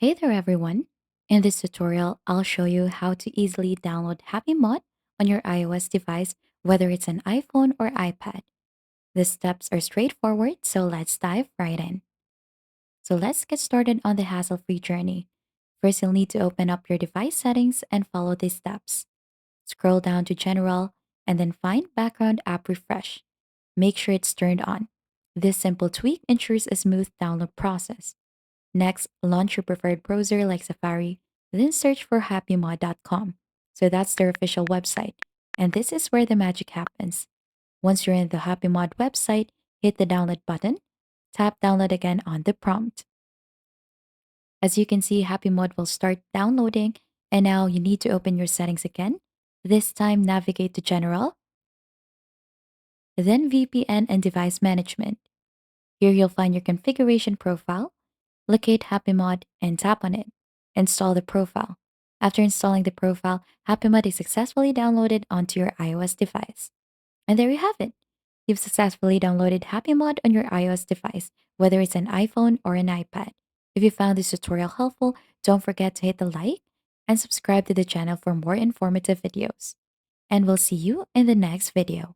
Hey there everyone! In this tutorial, I'll show you how to easily download HappyMod on your iOS device, whether it's an iPhone or iPad. The steps are straightforward, so let's dive right in. So let's get started on the hassle-free journey. First, you'll need to open up your device settings and follow these steps. Scroll down to General and then find Background App Refresh. Make sure it's turned on. This simple tweak ensures a smooth download process. Next, launch your preferred browser like Safari, then search for happymod.com. So that's their official website. And this is where the magic happens. Once you're in the HappyMod website, hit the download button, tap download again on the prompt. As you can see, HappyMod will start downloading, and now you need to open your settings again. This time, navigate to General, then VPN and Device Management. Here you'll find your configuration profile. Locate HappyMod and tap on it. Install the profile. After installing the profile, HappyMod is successfully downloaded onto your iOS device. And there you have it. You've successfully downloaded HappyMod on your iOS device, whether it's an iPhone or an iPad. If you found this tutorial helpful, don't forget to hit the like and subscribe to the channel for more informative videos. And we'll see you in the next video.